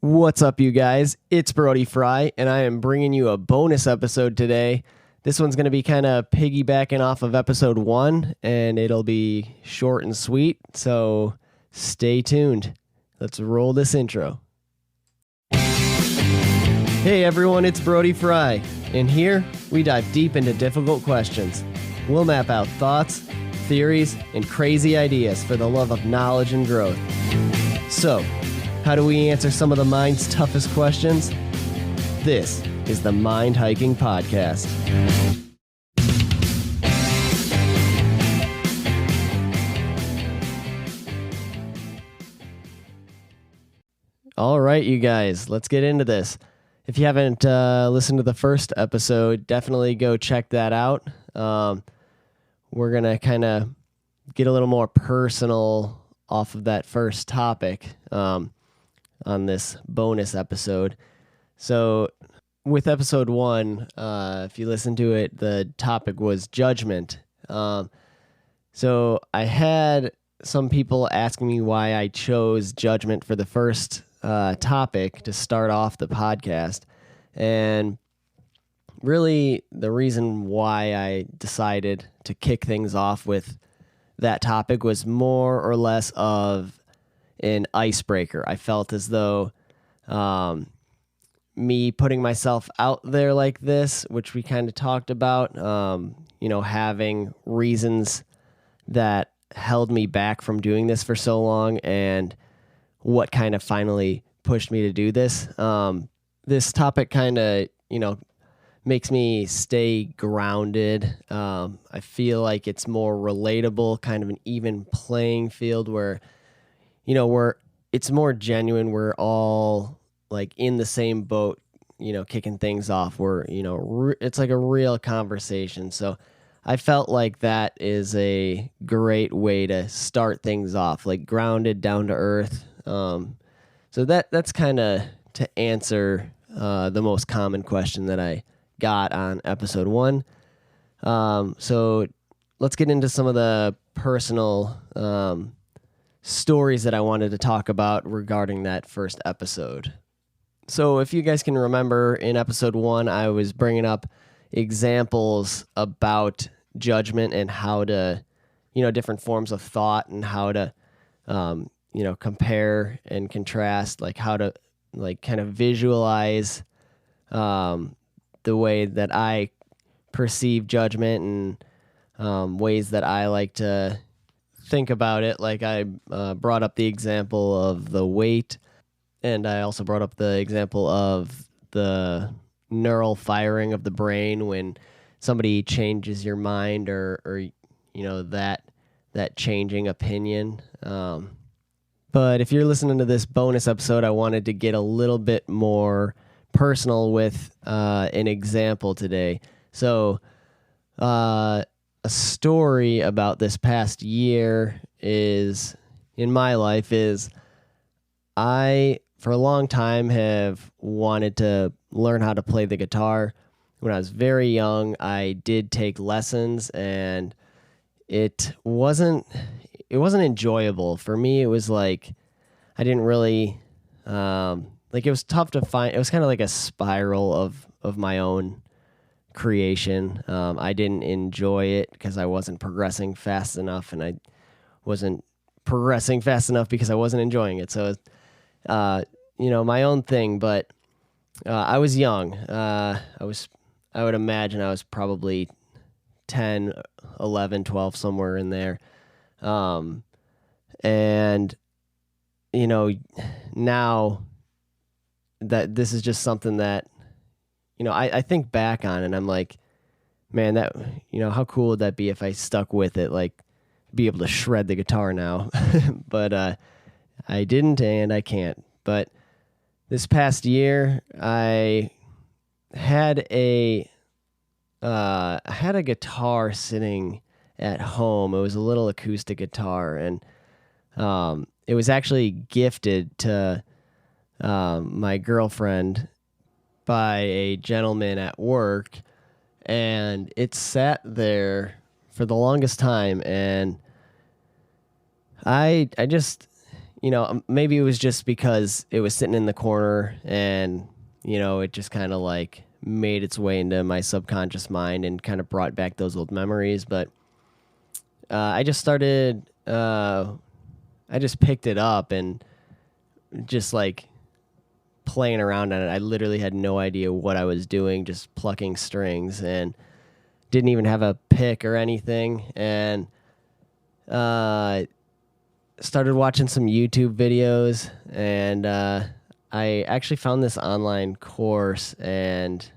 What's up, you guys? It's Brody Frye, and I am bringing you a bonus episode today. This one's going to be kind of piggybacking off of episode 1, and it'll be short and sweet, so stay tuned. Let's roll this intro. Hey everyone, it's Brody Frye, and here we dive deep into difficult questions. We'll map out thoughts, theories, and crazy ideas for the love of knowledge and growth. So, how do we answer some of the mind's toughest questions? This is the Mind Hiking Podcast. All right, you guys, let's get into this. If you haven't listened to the first episode, definitely go check that out. We're going to kind of get a little more personal off of that first topic on this bonus episode. So with episode 1, if you listen to it, the topic was judgment. So I had some people asking me why I chose judgment for the first topic to start off the podcast. And really the reason why I decided to kick things off with that topic was more or less of an icebreaker. I felt as though me putting myself out there like this, which we kind of talked about, having reasons that held me back from doing this for so long and what kind of finally pushed me to do this. This topic kind of, makes me stay grounded. I feel like it's more relatable, kind of an even playing field where it's more genuine. We're all like in the same boat, kicking things off. We're, it's like a real conversation. So I felt like that is a great way to start things off, like grounded, down to earth. So that's kind of to answer the most common question that I got on episode 1. So let's get into some of the personal stories that I wanted to talk about regarding that first episode. So if you guys can remember, in episode 1, I was bringing up examples about judgment and how to, different forms of thought and how to, compare and contrast, like how to kind of visualize the way that I perceive judgment and ways that I like to think about it. Like I brought up the example of the weight, and I also brought up the example of the neural firing of the brain when somebody changes your mind or that changing opinion. But if you're listening to this bonus episode, I wanted to get a little bit more personal with an example today. So a story about this past year is, in my life, is I, for a long time, have wanted to learn how to play the guitar. When I was very young, I did take lessons, and it wasn't enjoyable. For me, it was like I didn't really, it was tough to find. It was kind of like a spiral of my own creation. I didn't enjoy it because I wasn't progressing fast enough, and I wasn't progressing fast enough because I wasn't enjoying it. So, my own thing, but I was young. I would imagine I was probably 10, 11, 12, somewhere in there. And, now that this is just something that, I think back on, and I'm like, man, that, how cool would that be if I stuck with it, like be able to shred the guitar now. But I didn't, and I can't. But this past year, I had a guitar sitting at home. It was a little acoustic guitar, and it was actually gifted to my girlfriend by a gentleman at work, and it sat there for the longest time, and I just, maybe it was just because it was sitting in the corner and, it just kind of like made its way into my subconscious mind and kind of brought back those old memories. But I just started, I just picked it up and just like playing around on it. I literally had no idea what I was doing, just plucking strings, and didn't even have a pick or anything. And started watching some YouTube videos, and I actually found this online course, and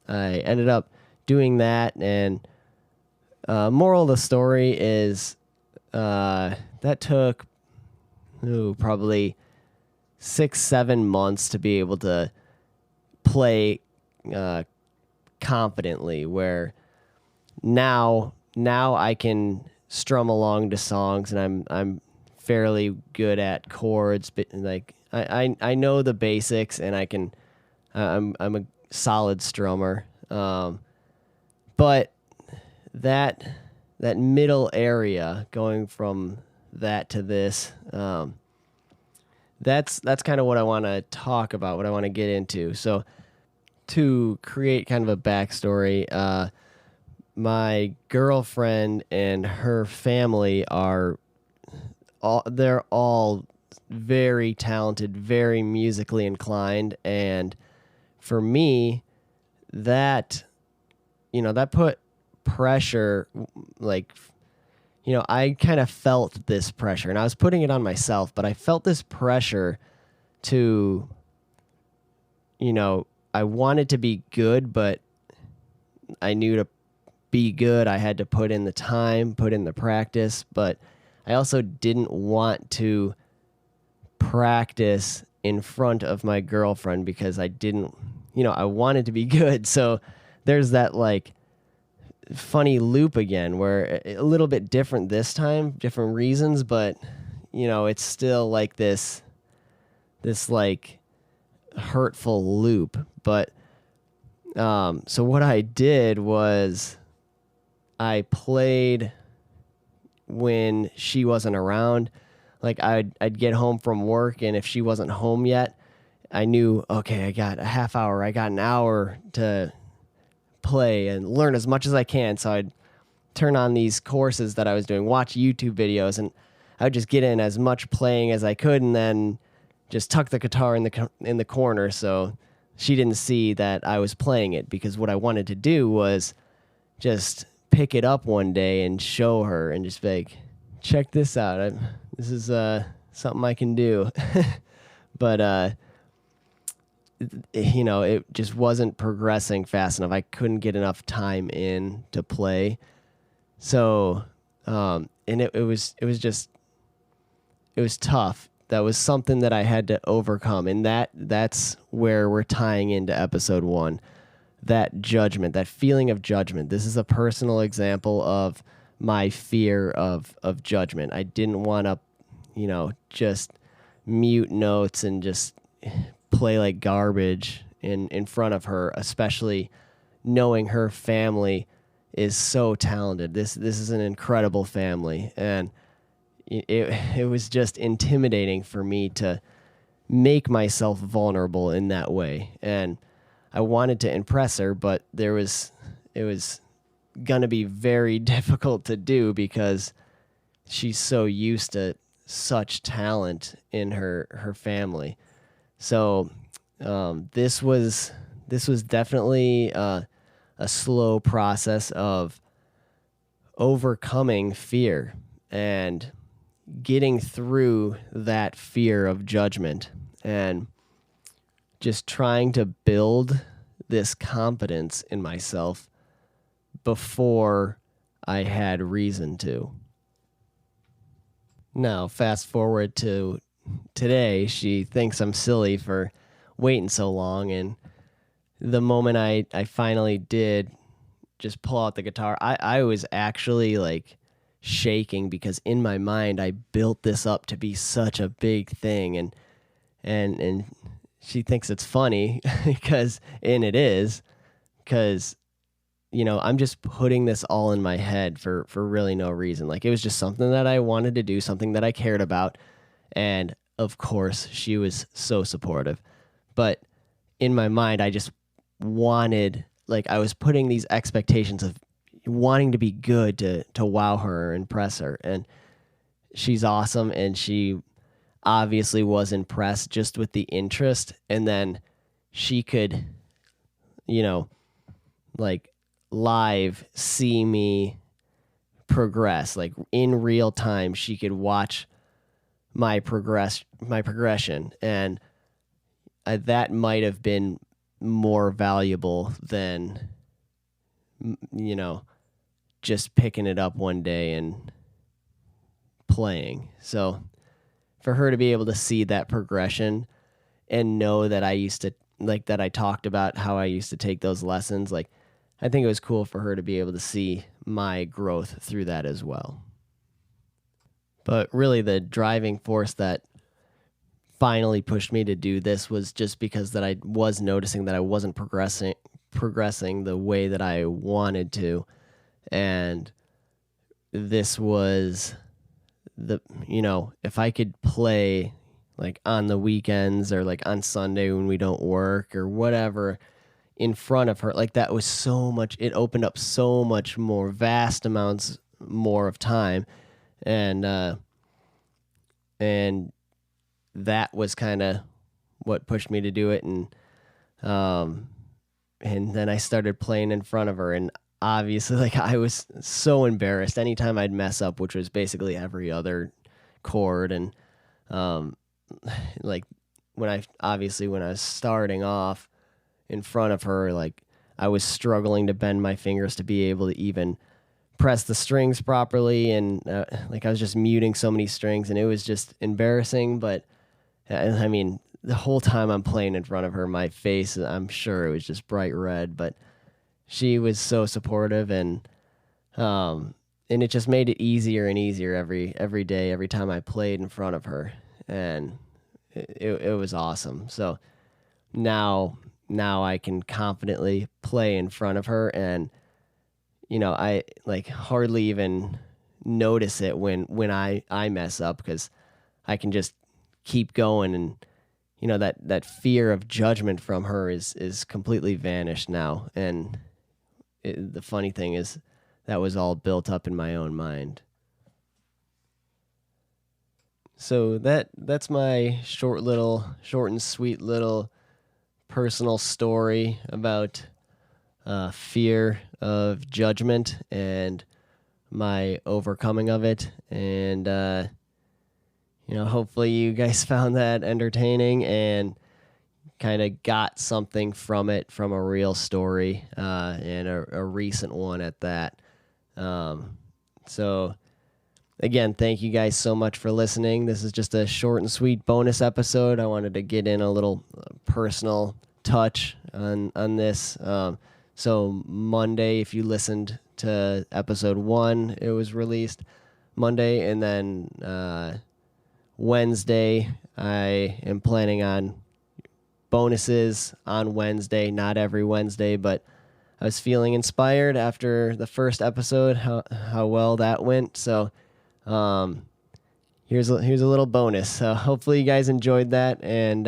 I ended up doing that. And moral of the story is that took probably 6-7 months to be able to play confidently, where now I can strum along to songs, and I'm fairly good at chords, but like I know the basics, and I'm a solid strummer. But that middle area, going from that to this, that's kind of what I want to talk about, what I want to get into. So to create kind of a backstory, my girlfriend and her family they're all very talented, very musically inclined, and for me, that put pressure, like, I kind of felt this pressure, and I was putting it on myself, but I felt this pressure to, I wanted to be good, but I knew to be good, I had to put in the time, put in the practice, but I also didn't want to practice in front of my girlfriend because I didn't, I wanted to be good. So there's that like funny loop again, where a little bit different this time, different reasons, but it's still like this like hurtful loop. But so what I did was I played when she wasn't around. Like I'd get home from work, and if she wasn't home yet, I knew, okay, I got a half hour, I got an hour to play and learn as much as I can. So I'd turn on these courses that I was doing, watch YouTube videos, and I would just get in as much playing as I could, and then just tuck the guitar in the corner so she didn't see that I was playing it, because what I wanted to do was just pick it up one day and show her and just be like, check this out. This is something I can do. But it just wasn't progressing fast enough. I couldn't get enough time in to play. So and it was tough. That was something that I had to overcome, and that's where we're tying into episode 1. That judgment, that feeling of judgment. This is a personal example of my fear of judgment. I didn't want to, just mute notes and just play like garbage in front of her, especially knowing her family is so talented. This is an incredible family, and it was just intimidating for me to make myself vulnerable in that way. And I wanted to impress her, but it was going to be very difficult to do because she's so used to such talent in her family. So this was definitely a slow process of overcoming fear and getting through that fear of judgment and just trying to build this confidence in myself before I had reason to. Now, fast forward to today, she thinks I'm silly for waiting so long, and the moment I finally did just pull out the guitar, I was actually like shaking, because in my mind I built this up to be such a big thing, and she thinks it's funny because it is, because I'm just putting this all in my head for really no reason. Like, it was just something that I wanted to do, something that I cared about, And of course, she was so supportive. But in my mind, I just wanted, like, I was putting these expectations of wanting to be good to wow her or impress her. And she's awesome. And she obviously was impressed just with the interest. And then she could, you know, like live see me progress, like in real time. She could watch my progression, and that might have been more valuable than, just picking it up one day and playing. So for her to be able to see that progression and know that I used to, like, that I talked about how I used to take those lessons, like, I think it was cool for her to be able to see my growth through that as well. But really the driving force that finally pushed me to do this was just because that I was noticing that I wasn't progressing the way that I wanted to. And this was if I could play like on the weekends or like on Sunday when we don't work or whatever in front of her, like that was so much, it opened up so much more, vast amounts more of time. And that was kind of what pushed me to do it. And then I started playing in front of her, and obviously, like, I was so embarrassed anytime I'd mess up, which was basically every other chord. And like when I was starting off in front of her, like I was struggling to bend my fingers to be able to even press the strings properly, and like I was just muting so many strings, and it was just embarrassing. But I mean, the whole time I'm playing in front of her, my face, I'm sure it was just bright red, but she was so supportive, and it just made it easier and easier every day, every time I played in front of her, and it was awesome. So now I can confidently play in front of her, and I like hardly even notice it when I mess up, because I can just keep going, and that fear of judgment from her is completely vanished now. And the funny thing is that was all built up in my own mind. So that's my short and sweet little personal story about fear of judgment and my overcoming of it. And hopefully you guys found that entertaining and kind of got something from it, from a real story, and a recent one at that. So again, thank you guys so much for listening. This is just a short and sweet bonus episode. I wanted to get in a little personal touch on this. So Monday, if you listened to episode 1, it was released Monday, and then Wednesday, I am planning on bonuses on Wednesday, not every Wednesday, but I was feeling inspired after the first episode, how well that went. So here's a little bonus. So hopefully you guys enjoyed that, and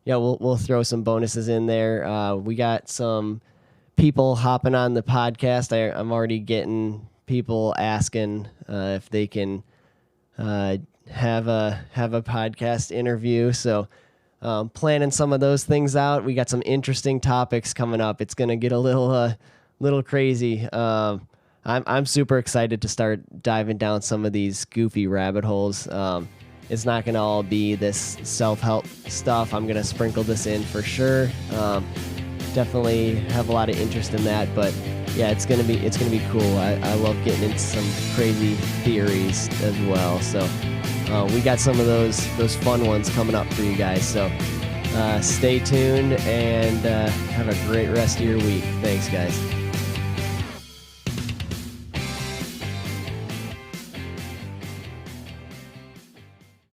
we'll throw some bonuses in there. We got some people hopping on the podcast. I'm already getting people asking if they can have a podcast interview. So planning some of those things out. We got some interesting topics coming up. It's gonna get a little crazy. I'm super excited to start diving down some of these goofy rabbit holes. It's not gonna all be this self-help stuff. I'm gonna sprinkle this in for sure. Definitely have a lot of interest in that, but yeah, it's gonna be cool. I love getting into some crazy theories as well. So we got some of those fun ones coming up for you guys. So stay tuned and have a great rest of your week. Thanks, guys.